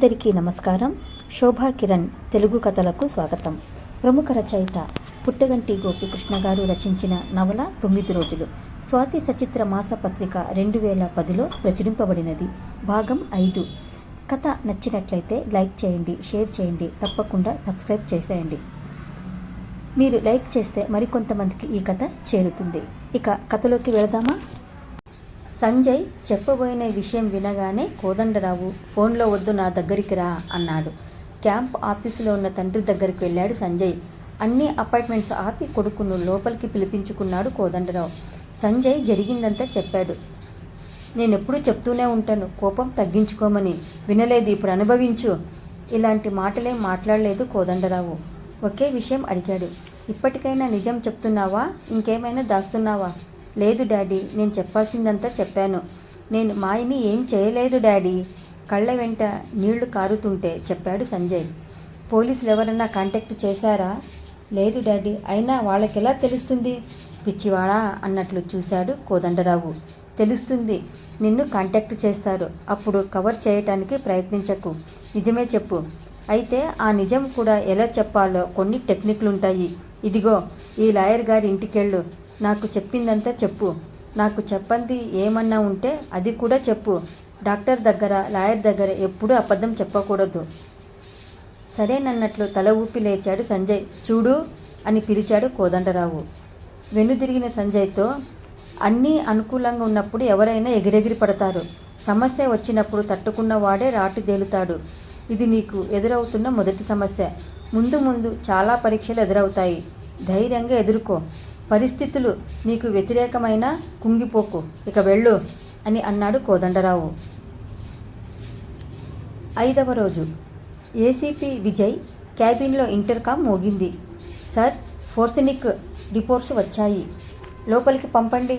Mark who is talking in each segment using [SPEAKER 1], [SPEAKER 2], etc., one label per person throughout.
[SPEAKER 1] అందరికీ నమస్కారం. శోభా కిరణ్ తెలుగు కథలకు స్వాగతం. ప్రముఖ రచయిత పుట్టగంటి గోపీకృష్ణ గారు రచించిన నవల 9 రోజులు స్వాతి సచిత్ర మాసపత్రిక 2010లో ప్రచురింపబడినది. భాగం 5. కథ నచ్చినట్లయితే లైక్ చేయండి, షేర్ చేయండి, తప్పకుండా సబ్స్క్రైబ్ చేసేయండి. మీరు లైక్ చేస్తే మరికొంతమందికి ఈ కథ చేరుతుంది. ఇక కథలోకి వెళదామా? సంజయ్ చెప్పబోయిన విషయం వినగానే కోదండరావు ఫోన్లో వద్దు, నా దగ్గరికి రా అన్నాడు. క్యాంప్ ఆఫీసులో ఉన్న తండ్రి దగ్గరికి వెళ్ళాడు సంజయ్. అన్ని అపాయింట్మెంట్స్ ఆపి కొడుకును లోపలికి పిలిపించుకున్నాడు కోదండరావు. సంజయ్ జరిగిందంతా చెప్పాడు. నేనెప్పుడూ చెప్తూనే ఉంటాను, కోపం తగ్గించుకోమని. వినలేదు, ఇప్పుడు అనుభవించు. ఇలాంటి మాటలేం మాట్లాడలేదు కోదండరావు. ఒకే విషయం అడిగాడు. ఇప్పటికైనా నిజం చెప్తున్నావా, ఇంకేమైనా దాస్తున్నావా? లేదు డాడీ, నేను చెప్పాల్సిందంతా చెప్పాను. నేను మాయని ఏం చేయలేదు డాడీ. కళ్ళ వెంట నీళ్లు కారుతుంటే చెప్పాడు సంజయ్. పోలీసులు ఎవరన్నా కాంటాక్ట్ చేశారా? లేదు డాడీ. అయినా వాళ్ళకెలా తెలుస్తుంది? పిచ్చివాడా అన్నట్లు చూశాడు కోదండరావు. తెలుస్తుంది, నిన్ను కాంటాక్ట్ చేస్తారు. అప్పుడు కవర్ చేయటానికి ప్రయత్నించకు, నిజమే చెప్పు. అయితే ఆ నిజం కూడా ఎలా చెప్పాలో కొన్ని టెక్నిక్లుంటాయి. ఇదిగో ఈ లాయర్ గారి ఇంటికెళ్ళు, నాకు చెప్పిందంతా చెప్పు. నాకు చెప్పంది ఏమన్నా ఉంటే అది కూడా చెప్పు. డాక్టర్ దగ్గర, లాయర్ దగ్గర ఎప్పుడూ అబద్ధం చెప్పకూడదు. సరేనన్నట్లు తల ఊపి లేచాడు సంజయ్. చూడు అని పిలిచాడు కోదండరావు. వెనుదిరిగిన సంజయ్తో, అన్నీ అనుకూలంగా ఉన్నప్పుడు ఎవరైనా ఎగిరెగిరి పడతారు. సమస్య వచ్చినప్పుడు తట్టుకున్నవాడే రాటుదేలుతాడు. ఇది నీకు ఎదురవుతున్న మొదటి సమస్య. ముందు ముందు చాలా పరీక్షలు ఎదురవుతాయి. ధైర్యంగా ఎదుర్కో. పరిస్థితులు నీకు వ్యతిరేకమైన కుంగిపోకు. ఇక వెళ్ళు అని అన్నాడు కోదండరావు. 5వ రోజు ఏసీపీ విజయ్ క్యాబిన్లో ఇంటర్కామ్ మోగింది. సార్, ఫోర్సెనిక్ రిపోర్ట్స్ వచ్చాయి, లోపలికి పంపండి.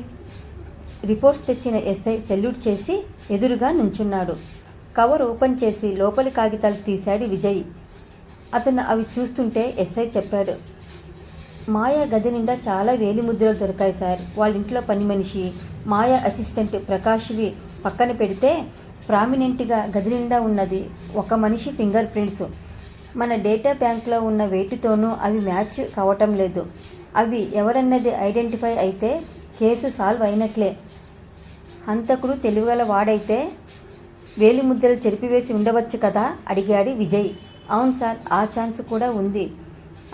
[SPEAKER 1] రిపోర్ట్స్ తెచ్చిన ఎస్ఐ సెల్యూట్ చేసి ఎదురుగా నుంచున్నాడు. కవర్ ఓపెన్ చేసి లోపలి కాగితాలు తీశాడు విజయ్. అతను అవి చూస్తుంటే ఎస్ఐ చెప్పాడు. మాయా గది నిండా చాలా వేలిముద్రలు దొరికాయి సార్. వాళ్ళ ఇంట్లో పని మనిషి, మాయా అసిస్టెంట్ ప్రకాష్వి పక్కన పెడితే ప్రామినెంట్గా గది నిండా ఉన్నది ఒక మనిషి ఫింగర్ ప్రింట్స్. మన డేటా బ్యాంక్లో ఉన్న వెయిట్తోనూ అవి మ్యాచ్ కావటం లేదు. అవి ఎవరన్నది ఐడెంటిఫై అయితే కేసు సాల్వ్ అయినట్లే. హంతకుడు తెలివిగల వాడైతే వేలిముద్రలు చెరిపివేసి ఉండవచ్చు కదా అడిగాడు విజయ్. అవును సార్, ఆ ఛాన్స్ కూడా ఉంది.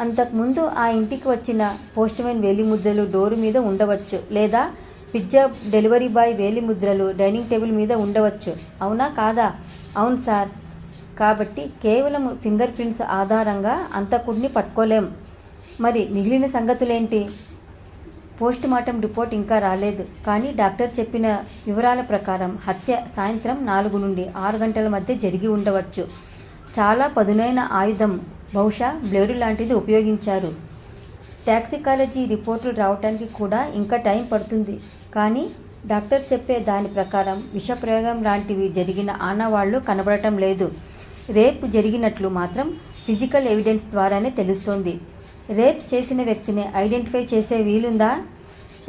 [SPEAKER 1] అంతకుముందు ఆ ఇంటికి వచ్చిన పోస్ట్మెన్ వేలిముద్రలు డోరు మీద ఉండవచ్చు, లేదా పిజ్జా డెలివరీ బాయ్ వేలిముద్రలు డైనింగ్ టేబుల్ మీద ఉండవచ్చు. అవునా కాదా? అవును సార్. కాబట్టి కేవలం ఫింగర్ ప్రింట్స్ ఆధారంగా అంతకుడిని పట్టుకోలేం. మరి మిగిలిన సంగతులేంటి? పోస్ట్ మార్టం రిపోర్ట్ ఇంకా రాలేదు, కానీ డాక్టర్ చెప్పిన వివరాల ప్రకారం హత్య సాయంత్రం 4 నుండి 6 గంటల మధ్య జరిగి ఉండవచ్చు. చాలా పదునైన ఆయుధం, బహుశా బ్లేడు లాంటిది ఉపయోగించారు. టాక్సికాలజీ రిపోర్టులు రావడానికి కూడా ఇంకా టైం పడుతుంది. కానీ డాక్టర్ చెప్పే దాని ప్రకారం విషప్రయోగం లాంటివి జరిగిన ఆనవాళ్లు కనబడటం లేదు. రేప్ జరిగినట్లు మాత్రం ఫిజికల్ ఎవిడెన్స్ ద్వారానే తెలుస్తోంది. రేప్ చేసిన వ్యక్తిని ఐడెంటిఫై చేసే వీలుందా?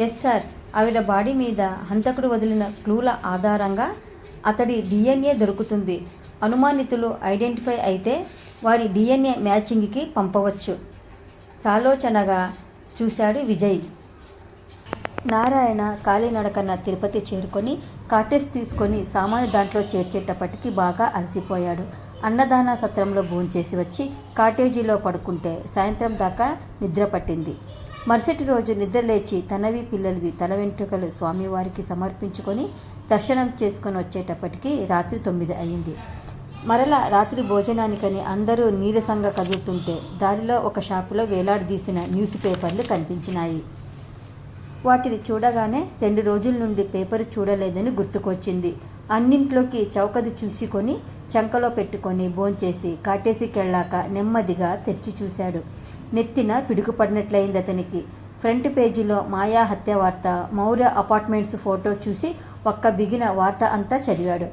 [SPEAKER 1] Yes sir. ఆవిడ బాడీ మీద హంతకుడు వదిలిన క్లూల ఆధారంగా అతడి DNA దొరుకుతుంది. అనుమానితులు ఐడెంటిఫై అయితే వారి DNA మ్యాచింగ్కి పంపవచ్చు. సాలోచనగా చూశాడు విజయ్. నారాయణ కాలినడకన తిరుపతి చేరుకొని కాటేజ్ తీసుకొని సామాను దాంట్లో చేర్చేటప్పటికి బాగా అలసిపోయాడు. అన్నదాన సత్రంలో భోంచేసి వచ్చి కాటేజీలో పడుకుంటే సాయంత్రం దాకా నిద్ర పట్టింది. మరుసటి రోజు నిద్రలేచి తనవి పిల్లలవి తల వెంట్రుకలు స్వామివారికి సమర్పించుకొని దర్శనం చేసుకొని వచ్చేటప్పటికి రాత్రి 9 అయింది. మరలా రాత్రి భోజనానికని అందరూ నీరసంగా కదులుతుంటే దారిలో ఒక షాపులో వేలాడదీసిన న్యూస్ పేపర్లు కనిపించినాయి. వాటిని చూడగానే 2 రోజుల నుండి పేపర్ చూడలేదని గుర్తుకొచ్చింది. అన్నింట్లోకి చౌకది చూసుకొని చంకలో పెట్టుకొని భోంచేసి కాటేజీకెళ్ళాక నెమ్మదిగా తెరిచి చూశాడు. నెత్తిన పిడుగుపడినట్లయింది అతనికి. ఫ్రంట్ పేజీలో మాయా హత్య వార్త, మౌర్య అపార్ట్మెంట్స్ ఫోటో చూసి ఒక్క బిగిన వార్త అంతా చదివాడు.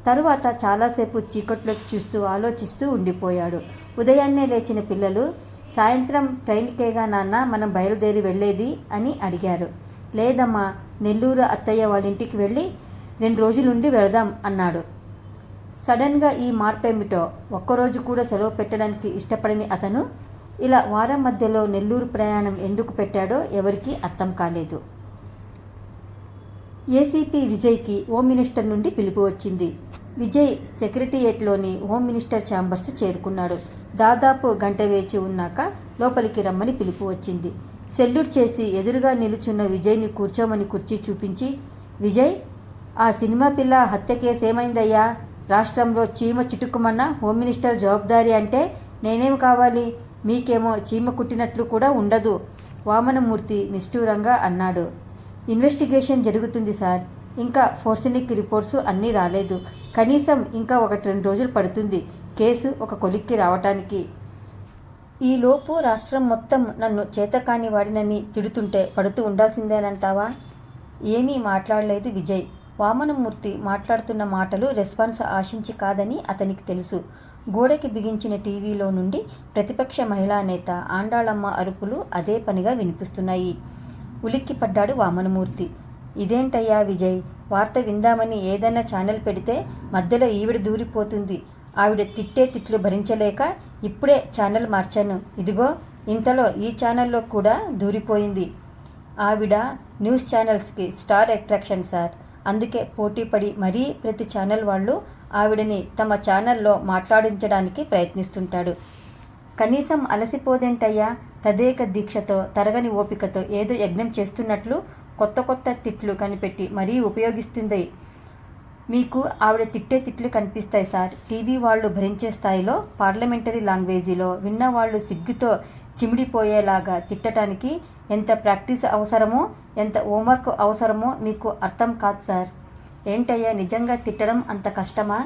[SPEAKER 1] తరువాత చాలాసేపు చీకట్లోకి చూస్తూ ఆలోచిస్తూ ఉండిపోయాడు. ఉదయాన్నే లేచిన పిల్లలు, సాయంత్రం ట్రైన్కేగా నాన్న మనం బయలుదేరి వెళ్ళేది అని అడిగారు. లేదమ్మా, నెల్లూరు అత్తయ్య వాళ్ళ ఇంటికి వెళ్ళి 2 రోజులుండి వెళదాం అన్నాడు. సడన్గా ఈ మార్పేమిటో ఒక్కరోజు కూడా సెలవు పెట్టడానికి ఇష్టపడని అతను ఇలా వారం మధ్యలో నెల్లూరు ప్రయాణం ఎందుకు పెట్టాడో ఎవరికీ అర్థం కాలేదు. ఏసీపీ విజయ్కి హోమ్ మినిస్టర్ నుండి పిలుపు వచ్చింది. విజయ్ సెక్రటరియేట్లోని హోమ్ మినిస్టర్ ఛాంబర్స్ చేరుకున్నాడు. దాదాపు గంట వేచి ఉన్నాక లోపలికి రమ్మని పిలుపు వచ్చింది. సెల్యూట్ చేసి ఎదురుగా నిలుచున్న విజయ్ని కూర్చోమని కుర్చీ చూపించి, విజయ్, ఆ సినిమా పిల్ల హత్య కేసు ఏమైందయ్యా? రాష్ట్రంలో చీమ చిటుక్కుమన్న హోమ్ మినిస్టర్ జవాబుదారీ అంటే నేనేం కావాలి? మీకేమో చీమ కుట్టినట్లు కూడా ఉండదు, వామనమూర్తి నిష్ఠూరంగా అన్నాడు. ఇన్వెస్టిగేషన్ జరుగుతుంది సార్. ఇంకా ఫోరెన్సిక్ రిపోర్ట్స్ అన్నీ రాలేదు. కనీసం ఇంకా 1-2 రోజులు పడుతుంది కేసు ఒక కొలిక్కి రావటానికి. ఈలోపు రాష్ట్రం మొత్తం నన్ను చేతకాని వాడినని తిడుతుంటే పడుతూ ఉండాల్సిందేనంటావా? ఏమీ మాట్లాడలేదు విజయ్. వామనమూర్తి మాట్లాడుతున్న మాటలు రెస్పాన్స్ ఆశించి కాదని అతనికి తెలుసు. గోడకి బిగించిన టీవీలో నుండి ప్రతిపక్ష మహిళా నేత ఆండాళమ్మ అరుపులు అదే పనిగా వినిపిస్తున్నాయి. ఉలిక్కిపడ్డాడు వామనమూర్తి. ఇదేంటయ్యా విజయ్, వార్త విందామని ఏదైనా ఛానల్ పెడితే మధ్యలో ఈవిడ దూరిపోతుంది. ఆవిడ తిట్టే తిట్లు భరించలేక ఇప్పుడే ఛానల్ మార్చాను. ఇదిగో ఇంతలో ఈ ఛానల్లో కూడా దూరిపోయింది. ఆవిడ న్యూస్ ఛానల్స్కి స్టార్ అట్రాక్షన్ సార్. అందుకే పోటీపడి మరీ ప్రతి ఛానల్ వాళ్ళు ఆవిడని తమ ఛానల్లో మాట్లాడించడానికి ప్రయత్నిస్తుంటాడు. కనీసం అలసిపోదేంటయ్యా? తదేక దీక్షతో తరగని ఓపికతో ఏదో యజ్ఞం చేస్తున్నట్లు కొత్త కొత్త తిట్లు కనిపెట్టి మరీ ఉపయోగిస్తుంది. మీకు ఆవిడ తిట్టే తిట్లు కనిపిస్తాయి సార్. టీవీ వాళ్ళు భరించే స్థాయిలో పార్లమెంటరీ లాంగ్వేజీలో విన్నవాళ్ళు సిగ్గుతో చిమిడిపోయేలాగా తిట్టడానికి ఎంత ప్రాక్టీస్ అవసరమో, ఎంత హోంవర్క్ అవసరమో మీకు అర్థం కాదు సార్. ఏంటయ్యా, నిజంగా తిట్టడం అంత కష్టమా?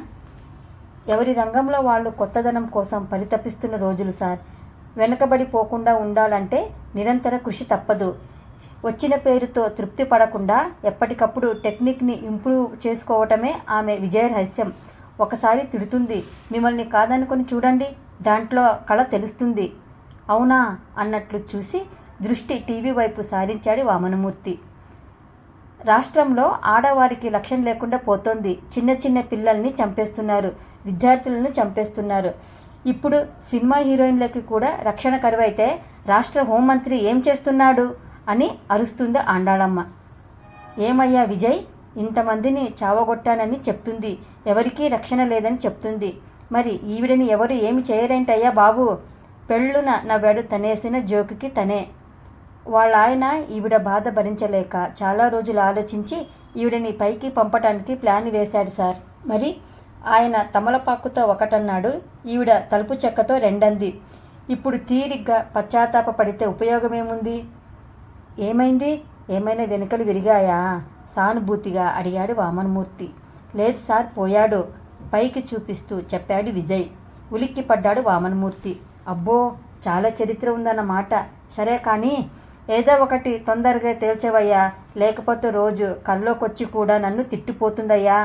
[SPEAKER 1] ఎవరి రంగంలో వాళ్ళు కొత్తదనం కోసం పరితపిస్తున్న రోజులు సార్. వెనకబడిపోకుండా ఉండాలంటే నిరంతర కృషి తప్పదు. వచ్చిన పేరుతో తృప్తి పడకుండా ఎప్పటికప్పుడు టెక్నిక్ని ఇంప్రూవ్ చేసుకోవటమే ఆమె విజయ రహస్యం. ఒకసారి తిడుతుంది, మిమ్మల్ని కాదనుకొని చూడండి, దాంట్లో కళ తెలుస్తుంది. అవునా అన్నట్లు చూసి దృష్టి టీవీ వైపు సారించాడు వామనమూర్తి. రాష్ట్రంలో ఆడవారికి రక్షణ లేకుండా పోతోంది. చిన్న చిన్న పిల్లల్ని చంపేస్తున్నారు, విద్యార్థులను చంపేస్తున్నారు. ఇప్పుడు సినిమా హీరోయిన్లకి కూడా రక్షణ కరువైతే రాష్ట్ర హోంమంత్రి ఏం చేస్తున్నాడు అని అరుస్తుంది ఆండాళమ్మ. ఏమయ్యా విజయ్, ఇంతమందిని చావగొట్టానని చెప్తుంది, ఎవరికీ రక్షణ లేదని చెప్తుంది. మరి ఈవిడని ఎవరు ఏమి చేయరేంటయ్యా బాబు? పెళ్ళున నవ్వాడు తనేసిన జోకుకి తనే. వాళ్ళ ఆయన ఈవిడ బాధ భరించలేక చాలా రోజులు ఆలోచించి ఈవిడని పైకి పంపటానికి ప్లాన్ వేశాడు సార్. మరి ఆయన తమలపాకుతో ఒకటన్నాడు, ఈవిడ తలుపు చెక్కతో రెండంది. ఇప్పుడు తీరిగ్గా పశ్చాత్తాప పడితే ఉపయోగమేముంది? ఏమైంది? ఏమైనా వెనుకలు విరిగాయా? సానుభూతిగా అడిగాడు వామనమూర్తి. లేదు సార్, పోయాడు, పైకి చూపిస్తూ చెప్పాడు విజయ్. ఉలిక్కిపడ్డాడు వామనమూర్తి. అబ్బో, చాలా చరిత్ర ఉందన్నమాట. సరే కానీ ఏదో ఒకటి తొందరగా తేల్చవయ్యా, లేకపోతే రోజు కల్లోకొచ్చి కూడా నన్ను తిట్టిపోతుందయ్యా.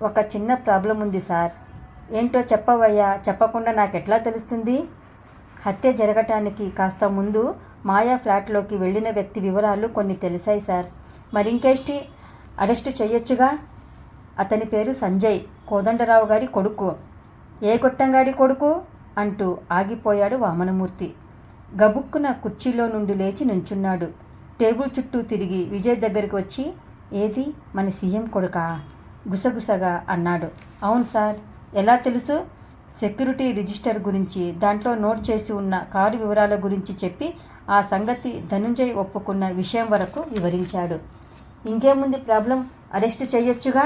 [SPEAKER 1] ఒక చిన్న ప్రాబ్లం ఉంది సార్. ఏంటో చెప్పవయ్యా, చెప్పకుండా నాకెట్లా తెలుస్తుంది? హత్య జరగటానికి కాస్త ముందు మాయా ఫ్లాట్లోకి వెళ్ళిన వ్యక్తి వివరాలు కొన్ని తెలిసాయి సార్. మరింకేష్టి అరెస్టు చెయ్యొచ్చుగా. అతని పేరు సంజయ్, కోదండరావు గారి కొడుకు. ఏ గొట్టంగాడి కొడుకు అంటూ ఆగిపోయాడు వామనమూర్తి. గబుక్కున కుర్చీలో నుండి లేచి నుంచున్నాడు. టేబుల్ చుట్టూ తిరిగి విజయ్ దగ్గరికి వచ్చి, ఏది మన సీఎం కొడుకా? గుసగుసగా అన్నాడు. అవును సార్. ఎలా తెలుసు? సెక్యూరిటీ రిజిస్టర్ గురించి, దాంట్లో నోట్ చేసి ఉన్న కారు వివరాల గురించి చెప్పి ఆ సంగతి ధనుంజయ్ ఒప్పుకున్న విషయం వరకు వివరించాడు. ఇంకేముంది ప్రాబ్లం, అరెస్టు చేయొచ్చుగా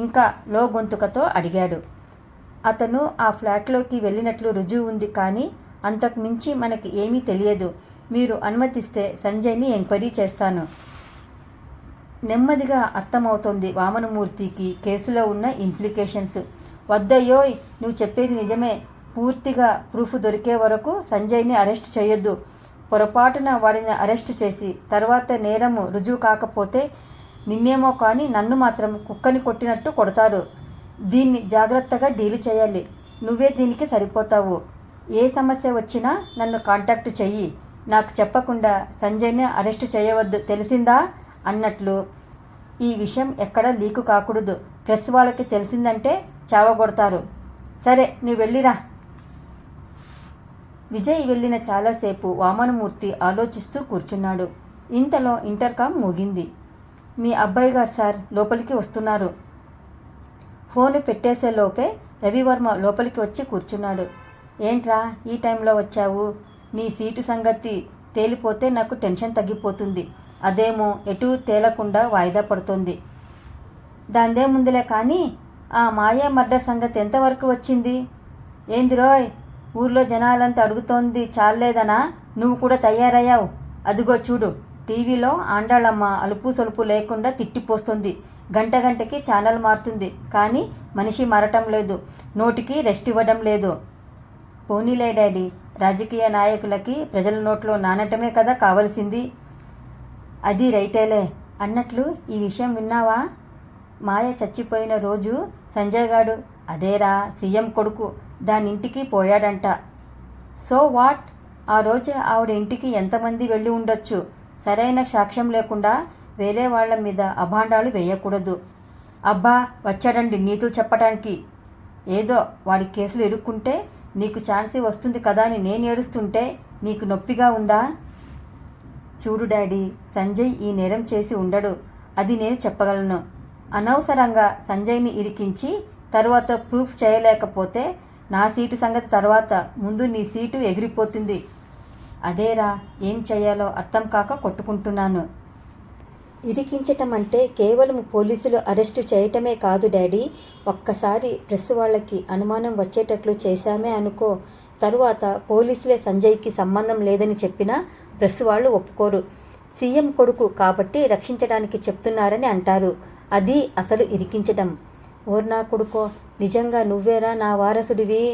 [SPEAKER 1] ఇంకా లో గొంతుకతో అడిగాడు. అతను ఆ ఫ్లాట్లోకి వెళ్ళినట్లు రుజువు ఉంది, కానీ అంతకు మించి మనకి ఏమీ తెలియదు. మీరు అనుమతిస్తే సంజయ్ని ఎంక్వైరీ చేస్తాను. నెమ్మదిగా అర్థమవుతోంది వామనమూర్తికి కేసులో ఉన్న ఇంప్లికేషన్స్. వద్దయ్యోయ్, నువ్వు చెప్పేది నిజమే. పూర్తిగా ప్రూఫ్ దొరికే వరకు సంజయ్ని అరెస్ట్ చేయొద్దు. పొరపాటున వాడిని అరెస్టు చేసి తర్వాత నేరము రుజువు కాకపోతే నిన్నేమో కానీ నన్ను మాత్రం కుక్కని కొట్టినట్టు కొడతారు. దీన్ని జాగ్రత్తగా డీల్ చేయాలి. నువ్వే దీనికి సరిపోతావు. ఏ సమస్య వచ్చినా నన్ను కాంటాక్ట్ చెయ్యి. నాకు చెప్పకుండా సంజయ్ని అరెస్టు చేయవద్దు, తెలిసిందా అన్నట్లు. ఈ విషయం ఎక్కడా లీకు కాకూడదు. ప్రెస్ వాళ్ళకి తెలిసిందంటే చావగొడతారు. సరే నువ్వు వెళ్ళిరా. విజయ్ వెళ్ళిన చాలాసేపు వామనమూర్తి ఆలోచిస్తూ కూర్చున్నాడు. ఇంతలో ఇంటర్కామ్ మోగింది. మీ అబ్బాయి గారు సార్ లోపలికి వస్తున్నారు. ఫోను పెట్టేసేలోపే రవివర్మ లోపలికి వచ్చి కూర్చున్నాడు. ఏంట్రా ఈ టైంలో వచ్చావు? నీ సీటు సంగతి తేలిపోతే నాకు టెన్షన్ తగ్గిపోతుంది. అదేమో ఎటూ తేలకుండా వాయిదా పడుతుంది. దాందేముందిలే కానీ ఆ మాయా మర్డర్ సంగతి ఎంతవరకు వచ్చింది? ఏందిరోయ్ ఊర్లో జనాలంతా అడుగుతోంది చాలేదనా? నువ్వు కూడా తయారయ్యావు. అదిగో చూడు, టీవీలో ఆండాళమ్మ అలుపు సొలుపు లేకుండా తిట్టిపోస్తుంది. గంటకి ఛానల్ మారుతుంది, కానీ మనిషి మారటం లేదు, నోటికి రెస్ట్ ఇవ్వడం లేదు. పోనీలే డాడీ, రాజకీయ నాయకులకి ప్రజల నోట్లో నానటమే కదా కావలసింది. అది రైటేలే. అన్నట్లు ఈ విషయం విన్నావా? మాయ చచ్చిపోయిన రోజు సంజయ్ గాడు, అదేరా సీఎం కొడుకు, దానింటికి పోయాడంట. So what? ఆ రోజు ఆవిడ ఇంటికి ఎంతమంది వెళ్ళి ఉండొచ్చు? సరైన సాక్ష్యం లేకుండా వేరే వాళ్ళ మీద అభాండాలు వేయకూడదు. అబ్బా వచ్చాడండి నీతులు చెప్పడానికి. ఏదో వాడి కేసులు ఇరుక్కుంటే నీకు ఛాన్సీ వస్తుంది కదా అని నేను ఏడుస్తుంటే నీకు నొప్పిగా ఉందా? చూడు డాడీ, సంజయ్ ఈ నేరం చేసి ఉండడు, అది నేను చెప్పగలను. అనవసరంగా సంజయ్ని ఇరికించి తర్వాత ప్రూఫ్ చేయలేకపోతే నా సీటు సంగతి తర్వాత, ముందు నీ సీటు ఎగిరిపోతుంది. అదేరా ఏం చేయాలో అర్థం కాక కొట్టుకుంటున్నాను. ఇరికించటం అంటే కేవలం పోలీసులు అరెస్టు చేయటమే కాదు డాడీ. ఒక్కసారి ప్రెస్ వాళ్ళకి అనుమానం వచ్చేటట్లు చేశామే అనుకో, తరువాత పోలీసులే సంజయ్కి సంబంధం లేదని చెప్పినా ప్రెస్ వాళ్ళు ఒప్పుకోరు. సీఎం కొడుకు కాబట్టి రక్షించడానికి చెప్తున్నారని అంటారు. అది అసలు ఇరికించటం. ఓర్నా కొడుకో, నిజంగా నువ్వేరా నా వారసుడివి?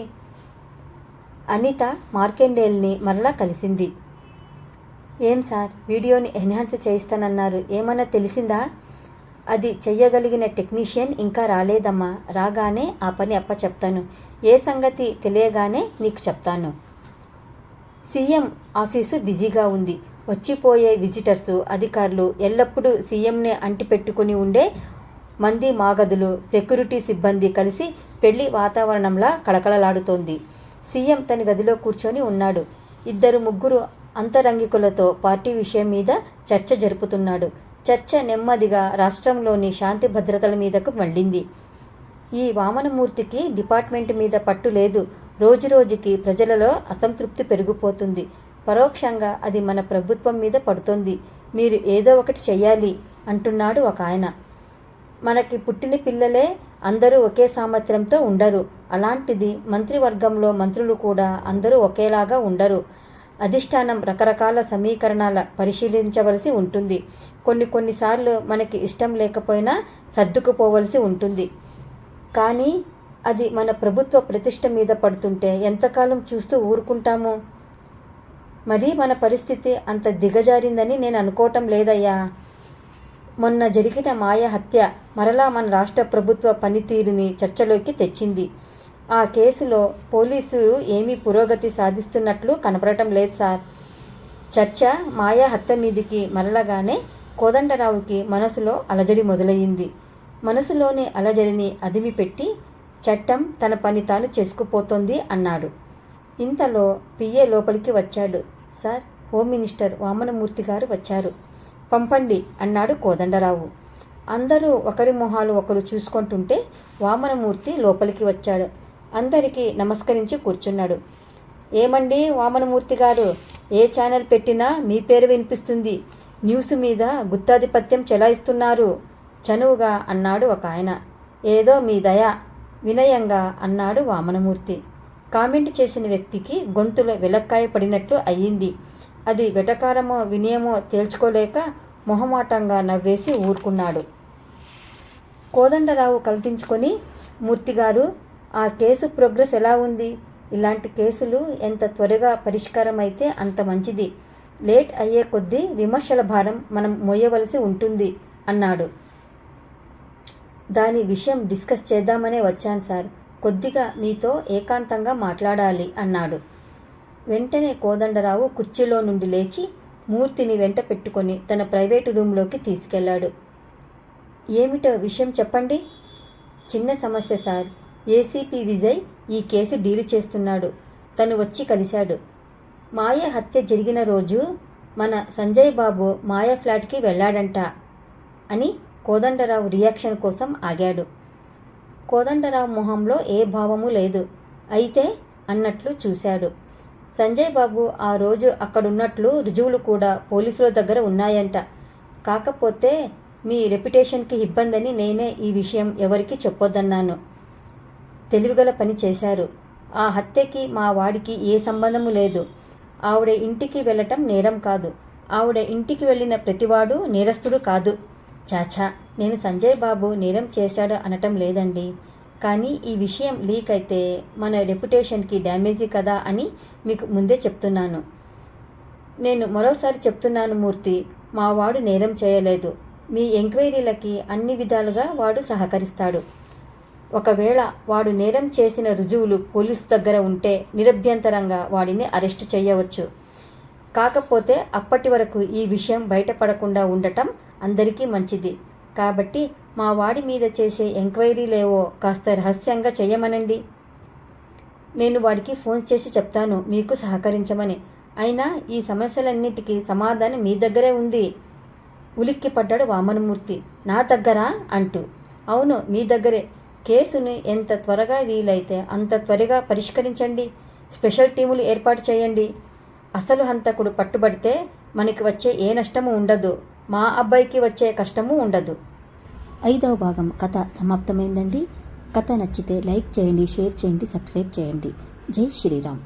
[SPEAKER 1] అనిత మార్కెండేల్ని మరలా కలిసింది. ఏం సార్, వీడియోని ఎన్హాన్స్ చేయిస్తానన్నారు, ఏమన్నా తెలిసిందా? అది చెయ్యగలిగిన టెక్నీషియన్ ఇంకా రాలేదమ్మా, రాగానే ఆ పని చెప్తాను. ఏ సంగతి తెలియగానే నీకు చెప్తాను. సీఎం ఆఫీసు బిజీగా ఉంది. వచ్చిపోయే విజిటర్సు, అధికారులు ఎల్లప్పుడూ సీఎంనే అంటిపెట్టుకుని ఉండే మంది మాగదులు, సెక్యూరిటీ సిబ్బంది కలిసి పెళ్లి వాతావరణంలా కళకళలాడుతోంది. సీఎం తన గదిలో కూర్చొని ఉన్నాడు. 2-3 అంతరంగికులతో పార్టీ విషయం మీద చర్చ జరుపుతున్నాడు. చర్చ నెమ్మదిగా రాష్ట్రంలోని శాంతి భద్రతల మీదకు మళ్ళింది. ఈ వామనమూర్తికి డిపార్ట్మెంట్ మీద పట్టు లేదు. రోజురోజుకి ప్రజలలో అసంతృప్తి పెరిగిపోతుంది. పరోక్షంగా అది మన ప్రభుత్వం మీద పడుతోంది. మీరు ఏదో ఒకటి చెయ్యాలి అంటున్నాడు ఒక ఆయన. మనకి పుట్టిన పిల్లలే అందరూ ఒకే సామర్థ్యంతో ఉండరు. అలాంటిది మంత్రివర్గంలో మంత్రులు కూడా అందరూ ఒకేలాగా ఉండరు. అధిష్టానం రకరకాల సమీకరణాల పరిశీలించవలసి ఉంటుంది. కొన్నిసార్లు మనకి ఇష్టం లేకపోయినా సర్దుకుపోవలసి ఉంటుంది. కానీ అది మన ప్రభుత్వ ప్రతిష్ట మీద పడుతుంటే ఎంతకాలం చూస్తూ ఊరుకుంటాము? మరి మన పరిస్థితి అంత దిగజారిందని నేను అనుకోవటం లేదయ్యా. మొన్న జరిగిన మాయ హత్య మరలా మన రాష్ట్ర ప్రభుత్వ పనితీరుని చర్చలోకి తెచ్చింది. ఆ కేసులో పోలీసులు ఏమీ పురోగతి సాధిస్తున్నట్లు కనపడటం లేదు సార్. చర్చ మాయా హత్య మీదికి మరలగానే కోదండరావుకి మనసులో అలజడి మొదలయ్యింది. మనసులోని అలజడిని అదిమిపెట్టి చట్టం తన పని తాను చేసుకుపోతోంది అన్నాడు. ఇంతలో పిఏ లోపలికి వచ్చాడు. సార్, హోమ్ మినిస్టర్ వామనమూర్తి గారు వచ్చారు, పంపండి అన్నాడు కోదండరావు. అందరూ ఒకరి మొహాలు ఒకరు చూసుకుంటుంటే వామనమూర్తి లోపలికి వచ్చాడు. అందరికీ నమస్కరించి కూర్చున్నాడు. ఏమండి వామనమూర్తి గారు, ఏ ఛానల్ పెట్టినా మీ పేరు వినిపిస్తుంది. న్యూస్ మీద గుత్తాధిపత్యం చెలాయిస్తున్నారు చనువుగా అన్నాడు ఒక ఆయన. ఏదో మీ దయ, వినయంగా అన్నాడు వామనమూర్తి. కామెంట్ చేసిన వ్యక్తికి గొంతులో వెలక్కాయ పడినట్లు అయ్యింది. అది వెటకారమో వినయమో తేల్చుకోలేక మొహమాటంగా నవ్వేసి ఊరుకున్నాడు. కోదండరావు కల్పించుకొని, మూర్తిగారు, ఆ కేసు ప్రోగ్రెస్ ఎలా ఉంది? ఇలాంటి కేసులు ఎంత త్వరగా పరిష్కారం అయితే అంత మంచిది. లేట్ అయ్యే కొద్దీ విమర్శల భారం మనం మోయవలసి ఉంటుంది అన్నాడు. దాని విషయం డిస్కస్ చేద్దామనే వచ్చాను సార్, కొద్దిగా మీతో ఏకాంతంగా మాట్లాడాలి అన్నాడు. వెంటనే కోదండరావు కుర్చీలో నుండి లేచి మూర్తిని వెంట పెట్టుకొని తన ప్రైవేటు రూంలోకి తీసుకెళ్లాడు. ఏమిటో విషయం చెప్పండి. చిన్న సమస్య సార్. ఏసీపీ విజయ్ ఈ కేసు డీల్ చేస్తున్నాడు. తను వచ్చి కలిశాడు. మాయ హత్య జరిగిన రోజు మన సంజయ్ బాబు మాయ ఫ్లాట్కి వెళ్ళాడంట అని కోదండరావు రియాక్షన్ కోసం ఆగాడు. కోదండరావు మొహంలో ఏ భావము లేదు. అయితే అన్నట్లు చూశాడు. సంజయ్ బాబు ఆ రోజు అక్కడున్నట్లు రుజువులు కూడా పోలీసుల దగ్గర ఉన్నాయంట. కాకపోతే మీ రెప్యుటేషన్కి ఇబ్బందని నేనే ఈ విషయం ఎవరికి చెప్పొద్దన్నాను. తెలివిగల పని చేశారు. ఆ హత్యకి మా వాడికి ఏ సంబంధము లేదు. ఆవిడ ఇంటికి వెళ్ళటం నేరం కాదు. ఆవిడ ఇంటికి వెళ్ళిన ప్రతివాడు నేరస్తుడు కాదు. చాచా, నేను సంజయ్ బాబు నేరం చేశాడు అనటం లేదండి. కానీ ఈ విషయం లీక్ అయితే మన రెప్యుటేషన్కి డ్యామేజీ కదా అని మీకు ముందే చెప్తున్నాను. నేను మరోసారి చెప్తున్నాను మూర్తి, మా వాడు నేరం చేయలేదు. మీ ఎంక్వైరీలకి అన్ని విధాలుగా వాడు సహకరిస్తాడు. ఒకవేళ వాడు నేరం చేసిన రుజువులు పోలీసు దగ్గర ఉంటే నిరభ్యంతరంగా వాడిని అరెస్టు చేయవచ్చు. కాకపోతే అప్పటి వరకు ఈ విషయం బయటపడకుండా ఉండటం అందరికీ మంచిది. కాబట్టి మా వాడి మీద చేసే ఎంక్వైరీలేవో కాస్త రహస్యంగా చేయమనండి. నేను వాడికి ఫోన్ చేసి చెప్తాను మీకు సహకరించమని. అయినా ఈ సమస్యలన్నిటికీ సమాధానం మీ దగ్గరే ఉంది. ఉలిక్కిపడ్డాడు వామనమూర్తి. నా దగ్గరా అంటూ. అవును, మీ దగ్గరే. కేసుని ఎంత త్వరగా వీలైతే అంత త్వరగా పరిష్కరించండి. స్పెషల్ టీములు ఏర్పాటు చేయండి. అసలు హంతకుడు పట్టుబడితే మనకి వచ్చే ఏ నష్టము ఉండదు. మా అబ్బాయికి వచ్చే కష్టము ఉండదు. 5వ భాగం కథ సమాప్తమైందండి. కథ నచ్చితే లైక్ చేయండి, షేర్ చేయండి, సబ్స్క్రైబ్ చేయండి. జై శ్రీరామ్.